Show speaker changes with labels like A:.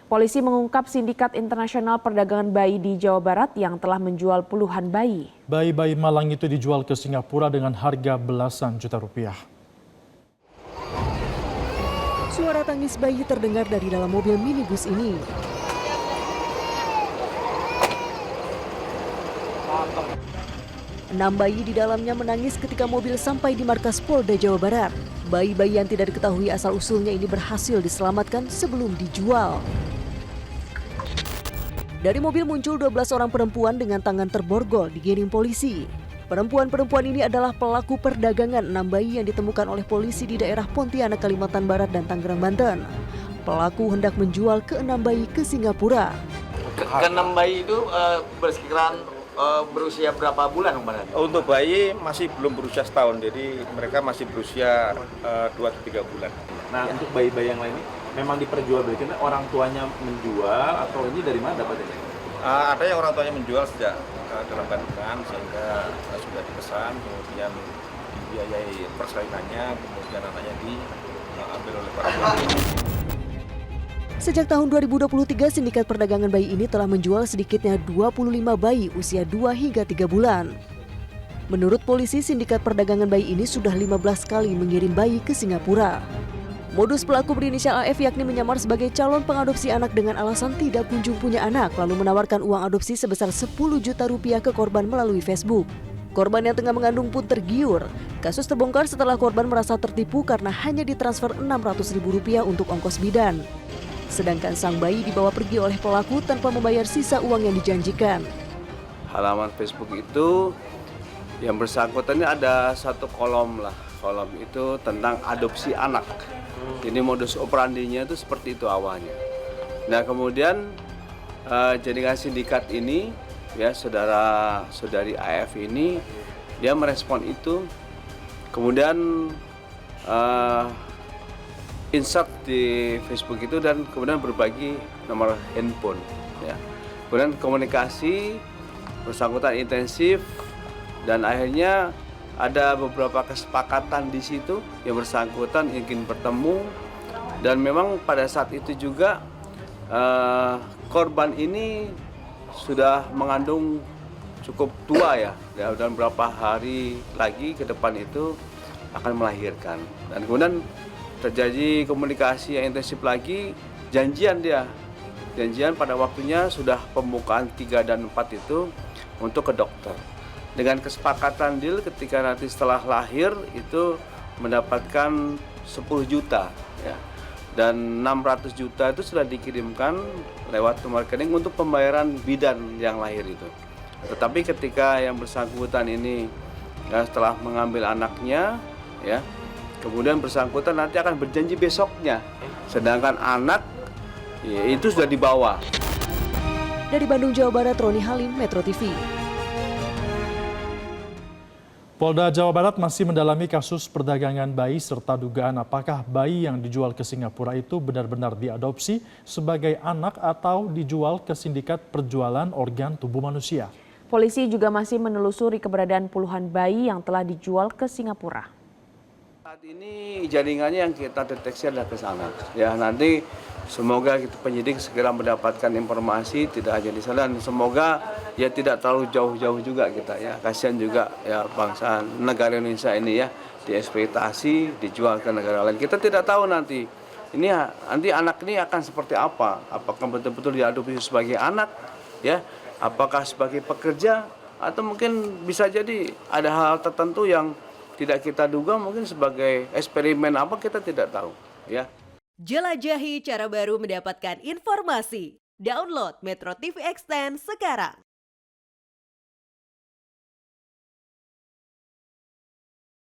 A: Polisi mengungkap sindikat internasional perdagangan bayi di Jawa Barat yang telah menjual puluhan bayi.
B: Bayi-bayi malang itu dijual ke Singapura dengan harga belasan juta rupiah.
C: Suara tangis bayi terdengar dari dalam mobil minibus ini. Enam bayi di dalamnya menangis ketika mobil sampai di markas Polda Jawa Barat. Bayi-bayi yang tidak diketahui asal-usulnya ini berhasil diselamatkan sebelum dijual. Dari mobil muncul 12 orang perempuan dengan tangan terborgol digiring polisi. Perempuan-perempuan ini adalah pelaku perdagangan 6 bayi yang ditemukan oleh polisi di daerah Pontianak, Kalimantan Barat dan Tangerang, Banten. Pelaku hendak menjual ke-6 bayi ke Singapura.
D: Ke-6 bayi itu bersekitaran berusia berapa bulan, Bang?
E: Untuk bayi masih belum berusia setahun, jadi mereka masih berusia 2-3 bulan.
F: Nah, untuk bayi-bayi yang lain ini memang diperjualbelikan, orang tuanya menjual atau ini dari mana dapatnya?
E: Ada yang orang tuanya menjual sejak dalam kandungan sehingga sudah dipesan, kemudian dibiayai persalinannya, kemudian anaknya diambil oleh para pelaku.
C: Sejak tahun 2023, sindikat perdagangan bayi ini telah menjual sedikitnya 25 bayi usia 2 hingga 3 bulan. Menurut polisi, sindikat perdagangan bayi ini sudah 15 kali mengirim bayi ke Singapura. Modus pelaku berinisial AF yakni menyamar sebagai calon pengadopsi anak dengan alasan tidak kunjung punya anak, lalu menawarkan uang adopsi sebesar 10 juta rupiah ke korban melalui Facebook. Korban yang tengah mengandung pun tergiur. Kasus terbongkar setelah korban merasa tertipu karena hanya ditransfer Rp600.000 untuk ongkos bidan. Sedangkan sang bayi dibawa pergi oleh pelaku tanpa membayar sisa uang yang dijanjikan.
G: Halaman Facebook itu yang bersangkutan ini ada satu kolom lah. Kolom itu tentang adopsi anak. Jadi modus operandinya itu seperti itu awalnya. Nah kemudian jaringan sindikat ini, ya saudari AF ini, dia merespon itu, kemudian insert di Facebook itu dan kemudian berbagi nomor handphone. Ya. Kemudian komunikasi bersangkutan intensif dan akhirnya ada beberapa kesepakatan di situ yang bersangkutan ingin bertemu dan memang pada saat itu juga korban ini sudah mengandung cukup tua ya dan beberapa hari lagi ke depan itu akan melahirkan dan kemudian terjadi komunikasi yang intensif lagi, janjian pada waktunya sudah pembukaan 3 dan 4 itu untuk ke dokter. Dengan kesepakatan deal ketika nanti setelah lahir itu mendapatkan 10 juta ya. Dan 600 juta itu sudah dikirimkan lewat nomor rekening untuk pembayaran bidan yang lahir itu. Tetapi ketika yang bersangkutan ini ya, setelah mengambil anaknya ya, kemudian bersangkutan nanti akan berjanji besoknya. Sedangkan anak ya, itu sudah dibawa.
C: Dari Bandung, Jawa Barat, Roni Halim, Metro TV.
B: Polda Jawa Barat masih mendalami kasus perdagangan bayi serta dugaan apakah bayi yang dijual ke Singapura itu benar-benar diadopsi sebagai anak atau dijual ke sindikat perjualan organ tubuh manusia.
A: Polisi juga masih menelusuri keberadaan puluhan bayi yang telah dijual ke Singapura.
G: Saat ini jaringannya yang kita deteksi adalah ke sana. Ya nanti semoga penyidik segera mendapatkan informasi tidak hanya di sana dan semoga ya tidak terlalu jauh-jauh juga kita ya. Kasihan juga ya bangsa negara Indonesia ini ya dieksploitasi, dijual ke negara lain. Kita tidak tahu nanti anak ini akan seperti apa? Apakah betul-betul diadopsi sebagai anak ya? Apakah sebagai pekerja atau mungkin bisa jadi ada hal tertentu yang tidak kita duga mungkin sebagai eksperimen apa kita tidak tahu ya.
H: Jelajahi cara baru mendapatkan informasi. Download Metro TV Extend sekarang.